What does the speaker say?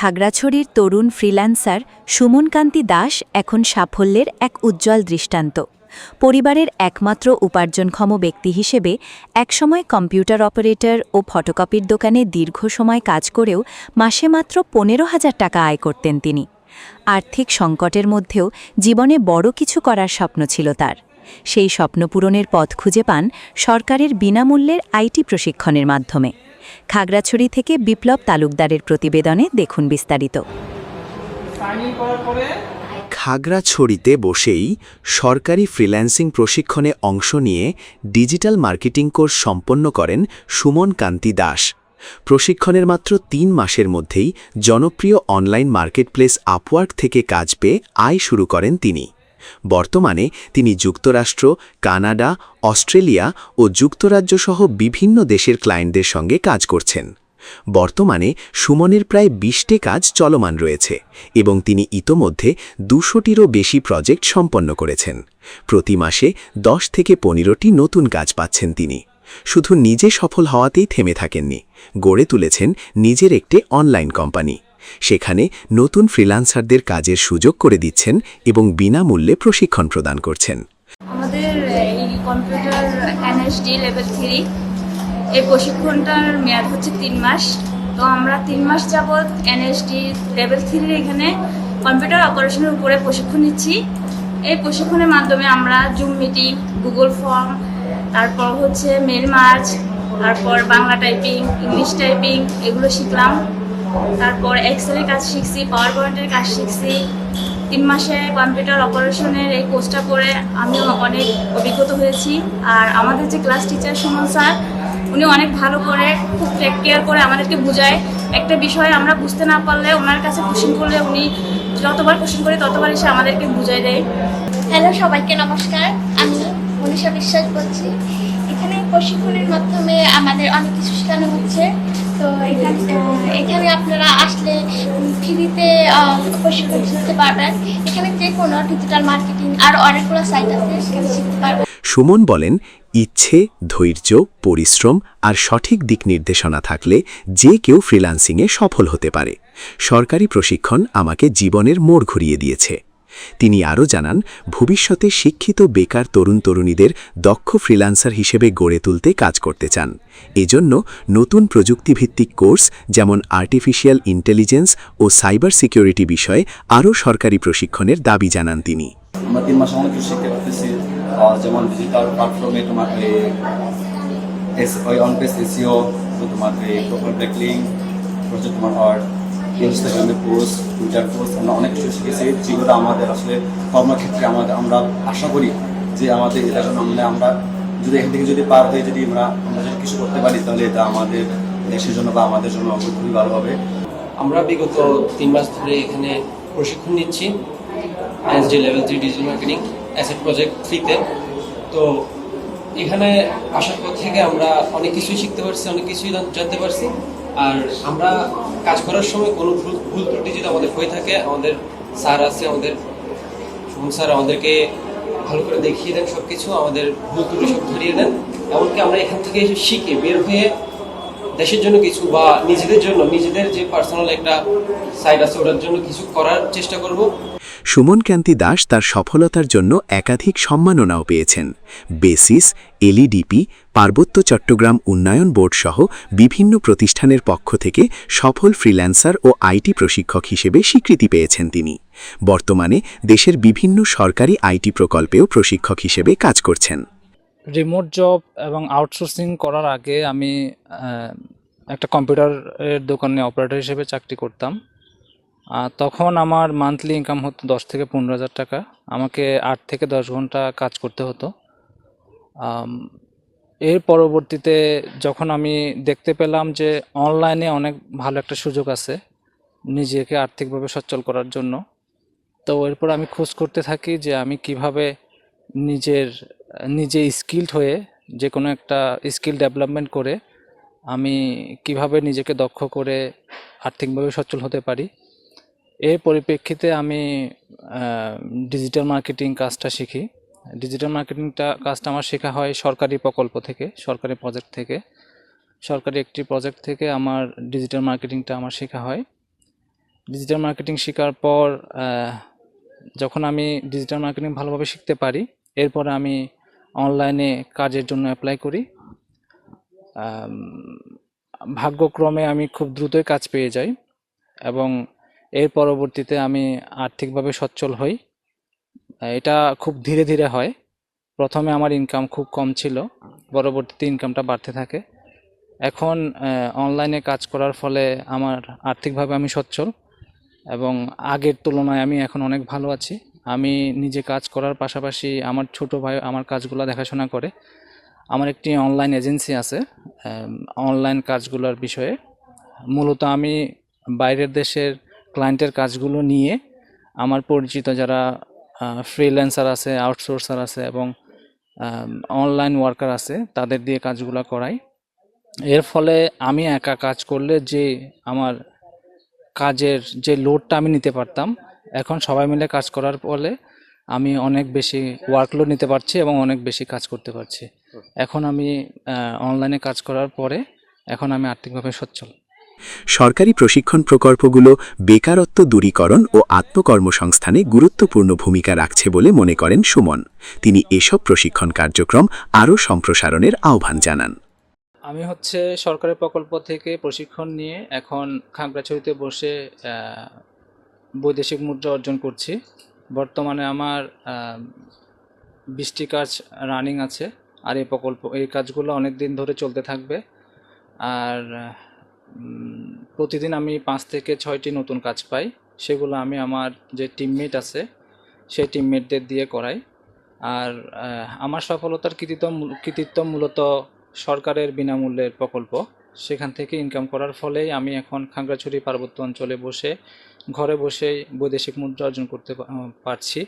খাগড়াছড়ির তরুণ ফ্রিল্যান্সার সুমনকান্তি দাস এখন সাফল্যের এক উজ্জ্বল দৃষ্টান্ত। পরিবারের একমাত্র উপার্জনক্ষম ব্যক্তি হিসেবে একসময় কম্পিউটার অপারেটর ও ফটোকপির দোকানে দীর্ঘ সময় কাজ করেও মাসে মাত্র 15,000 টাকা আয় করতেন তিনি। আর্থিক সংকটের মধ্যেও জীবনে বড় কিছু করার স্বপ্ন ছিল তার। সেই স্বপ্ন পূরণের পথ খুঁজে পান সরকারের বিনামূল্যের আইটি প্রশিক্ষণের মাধ্যমে। খাগড়াছড়ি থেকে বিপ্লব তালুকদারের প্রতিবেদনে দেখুন বিস্তারিত। খাগড়াছড়িতে বসেই সরকারি ফ্রিল্যান্সিং প্রশিক্ষণে অংশ নিয়ে ডিজিটাল মার্কেটিং কোর্স সম্পন্ন করেন সুমনকান্তি দাস। প্রশিক্ষণের মাত্র 3 মাসের মধ্যেই জনপ্রিয় অনলাইন মার্কেটপ্লেস আপওয়ার্ক থেকে কাজ পেয়ে আয় শুরু করেন তিনি। বর্তমানে তিনি যুক্তরাষ্ট্র, কানাডা, অস্ট্রেলিয়া ও যুক্তরাজ্য সহ বিভিন্ন দেশের ক্লায়েন্টদের সঙ্গে কাজ করছেন। বর্তমানে সুমনের প্রায় 20টি কাজ চলমান রয়েছে এবং তিনি ইতোমধ্যে 200টিরও বেশি প্রজেক্ট সম্পন্ন করেছেন। প্রতি মাসে 10 থেকে 15টি নতুন কাজ পাচ্ছেন তিনি। শুধু নিজে সফল হওয়াতেই থেমে থাকেননি, গড়ে তুলেছেন নিজের একটি অনলাইন কোম্পানি। সেখানে নতুন ফ্রিল্যান্সারদের কাজের সুযোগ করে দিচ্ছেন এবং বিনামূল্যে প্রশিক্ষণ প্রদান করছেন। আমাদের এই কম্পিউটার এনএসডি লেভেল 3 এই প্রশিক্ষণটার মেয়াদ হচ্ছে 3 মাস। তো আমরা 3 মাস যাবৎ এনএসডি লেভেল 3 এখানে কম্পিউটার অপারেশনের উপরে প্রশিক্ষণ নিচ্ছি। এই প্রশিক্ষণের মাধ্যমে আমরা জুম মিটিং, গুগল ফর্ম, তারপর হচ্ছে মেল মার্চ, তারপর বাংলা টাইপিং, ইংলিশ টাইপিং এগুলো শিখলাম। তারপর এক্সেলের কাজ শিখছি, পাওয়ার পয়েন্টের কাজ শিখছি। 3 মাসে কম্পিউটার অপারেশনের এই কোর্সটা করে আমিও অনেক অভিজ্ঞতা হয়েছি। আর আমাদের যে ক্লাস টিচার সুমন স্যার, উনি অনেক ভালো করে খুব টেক কেয়ার করে আমাদেরকে বোঝায়। একটা বিষয় আমরা বুঝতে না পারলে ওনার কাছে কোশ্চেন করলে উনি যতবার কোশ্চেন করে ততবার এসে আমাদেরকে বুঝাই দেয়। হ্যালো সবাইকে নমস্কার, আমি মনীষা বিশ্বাস বলছি। এখানে প্রশিক্ষণের মাধ্যমে আমাদের অনেক কিছু শেখানো হচ্ছে। তো এখানে আপনারা আসলে ফ্রিতে প্রশিক্ষণ শিখতে পারবেন। এখানে যে কোনো ডিজিটাল মার্কেটিং আর অনেকগুলো সাইট আছে, সেখানে শিখতে পারবেন। সুমন বলেন, ইচ্ছে, ধৈর্য, পরিশ্রম আর সঠিক দিক নির্দেশনা থাকলে যে কেউ ফ্রিল্যান্সিংয়ে সফল হতে পারে। সরকারি প্রশিক্ষণ আমাকে জীবনের মোড় ঘুরিয়ে দিয়েছে। তিনি আরও জানান, ভবিষ্যতে শিক্ষিত বেকার তরুণ-তরুণীদের দক্ষ ফ্রিল্যান্সার হিসেবে গড়ে তুলতে কাজ করতে চান। এজন্য নতুন প্রযুক্তিভিত্তিক কোর্স যেমন আর্টিফিশিয়াল ইন্টেলিজেন্স ও সাইবার সিকিউরিটি বিষয়ে আরও সরকারি প্রশিক্ষণের দাবি জানান তিনি। আমরা 3 মাস অনেক কিছু শিখতে পারতেছি, যেমন ডিজিটাল প্ল্যাটফর্মে তোমার অন-পেজ এসইও, তোমার প্রোফাইল ব্যাকলিংক, তোমার ইনস্টাগ্রামে পোস্ট, টুইটার পোস্ট, আমরা অনেক কিছু শিখেছি, যেগুলো আমাদের আসলে কর্মক্ষেত্রে আমরা আশা করি যে আমাদের এটার জন্য আমরা যদি এখান থেকে যদি পার হয়ে যদি আমরা যদি কিছু করতে পারি, তাহলে এটা আমাদের দেশের জন্য বা আমাদের জন্য খুবই ভালো হবে। আমরা বিগত 3 মাস ধরে এখানে প্রশিক্ষণ নিচ্ছি NSD level 3 digital marketing asset project 3-তে। তো এখানে আসার পর থেকে আমরা অনেক কিছুই শিখতে পারছি, অনেক কিছুই জানতে পারছি। আর আমরা কাজ করার সময় কোনো ভুল ত্রুটি যদি আমাদের হয়ে থাকে, আমাদের স্যার আছে, আমাদের সুমন স্যার আমাদেরকে ভালো করে দেখিয়ে দেন, সব কিছু আমাদের ভুল ত্রুটি সব ধরিয়ে দেন। এমনকি আমরা এখান থেকে শিখে বের হয়ে দেশের জন্য কিছু বা নিজেদের জন্য, নিজেদের যে পার্সোনাল একটা সাইড আছে ওটার জন্য কিছু করার চেষ্টা করব। সুমনকান্তি দাস তার সফলতার জন্য একাধিক সম্মাননাও পেয়েছেন। বেসিস, এলইডিপি, পার্বত্য চট্টগ্রাম উন্নয়ন বোর্ড সহ বিভিন্ন প্রতিষ্ঠানের পক্ষ থেকে সফল ফ্রিল্যান্সার ও আইটি প্রশিক্ষক হিসেবে স্বীকৃতি পেয়েছেন তিনি। বর্তমানে দেশের বিভিন্ন সরকারি আইটি প্রকল্পেও প্রশিক্ষক হিসেবে কাজ করছেন। রিমোট জব এবং আউটসোর্সিং করার আগে আমি একটা কম্পিউটারের দোকানে অপারেটর হিসেবে চাকরি করতাম। তখন আমার মান্থলি ইনকাম হতো 10 থেকে 15,000 টাকা। আমাকে 8 থেকে 10 ঘন্টা কাজ করতে হতো। এর পরবর্তীতে যখন আমি দেখতে পেলাম যে অনলাইনে অনেক ভালো একটা সুযোগ আছে নিজেকে আর্থিকভাবে সচ্ছল করার জন্য, তো এরপর আমি খোঁজ করতে থাকি যে আমি কিভাবে নিজে স্কিলড হয়ে যে কোনো একটা স্কিল ডেভেলপমেন্ট করে আমি কিভাবে নিজেকে দক্ষ করে আর্থিকভাবে সচ্ছল হতে পারি। এর পরিপ্রেক্ষিতে আমি ডিজিটাল মার্কেটিং কাজটা শিখি। ডিজিটাল মার্কেটিংটা কাজটা আমার শেখা হয় সরকারি প্রকল্প থেকে, সরকারি প্রজেক্ট থেকে। সরকারি একটি প্রজেক্ট থেকে আমার ডিজিটাল মার্কেটিংটা আমার শেখা হয়। ডিজিটাল মার্কেটিং শেখার পর যখন আমি ডিজিটাল মার্কেটিং ভালোভাবে শিখতে পারি, এরপরে আমি অনলাইনে কাজের জন্য অ্যাপ্লাই করি। আম, ভাগ্যক্রমে আমি খুব দ্রুতই কাজ পেয়ে যাই এবং এর পরবর্তীতে আমি আর্থিকভাবে সচ্ছল হই। এটা খুব ধীরে ধীরে হয়। প্রথমে আমার ইনকাম খুব কম ছিল, পরবর্তীতে ইনকামটা বাড়তে থাকে। এখন অনলাইনে কাজ করার ফলে আমার আর্থিকভাবে আমি সচ্ছল এবং আগের তুলনায় আমি এখন অনেক ভালো আছি। আমি নিজে কাজ করার পাশাপাশি আমার ছোট ভাই আমার কাজগুলো দেখাশোনা করে। আমার একটি অনলাইন এজেন্সি আছে অনলাইন কাজগুলোর বিষয়ে। মূলত আমি বাইরের দেশের ক্লায়েন্টের কাজগুলো নিয়ে আমার পরিচিত যারা ফ্রিল্যান্সার আছে, আউটসোর্সার আছে এবং অনলাইন ওয়ার্কার আছে তাদের দিয়ে কাজগুলো করাই। এর ফলে আমি একা কাজ করলে যে আমার কাজের যে লোডটা আমি নিতে পারতাম, এখন সবাই মিলে কাজ করার ফলে আমি অনেক বেশি ওয়ার্কলোড নিতে পারছি এবং অনেক বেশি কাজ করতে পারছি। এখন আমি অনলাইনে কাজ করার পরে এখন আমি আর্থিকভাবে সচ্ছল। সরকারি প্রশিক্ষণ প্রকল্পগুলো বেকারত্ব দূরীকরণ ও আত্মকর্মসংস্থানে গুরুত্বপূর্ণ ভূমিকা রাখছে বলে মনে করেন সুমন। তিনি এসব প্রশিক্ষণ কার্যক্রম আরও সম্প্রসারণের আহ্বান জানান। আমি সরকারি প্রকল্প থেকে প্রশিক্ষণ নিয়ে এখন খাগড়াছড়িতে বসে বৈদেশিক মুদ্রা অর্জন করছি। বর্তমানে আমার 20টি কাজ রানিং আছে, আর এই কাজগুলো অনেক দিন ধরে চলতে থাকবে। আর প্রতিদিন আমি 5 থেকে 6টি নতুন কাজ পাই, সেগুলো আমি আমার যে টিমমেট আছে সেই টিমমেটদের দিয়ে করাই। আর আমার সফলতার কৃতিত্ব মূলত সরকারের বিনামূল্যের প্রকল্প, সেখান থেকে ইনকাম করার ফলেই আমি এখন খাগড়াছড়ি পার্বত্য অঞ্চলে ঘরে বসেই বৈদেশিক মুদ্রা অর্জন করতে পারছি।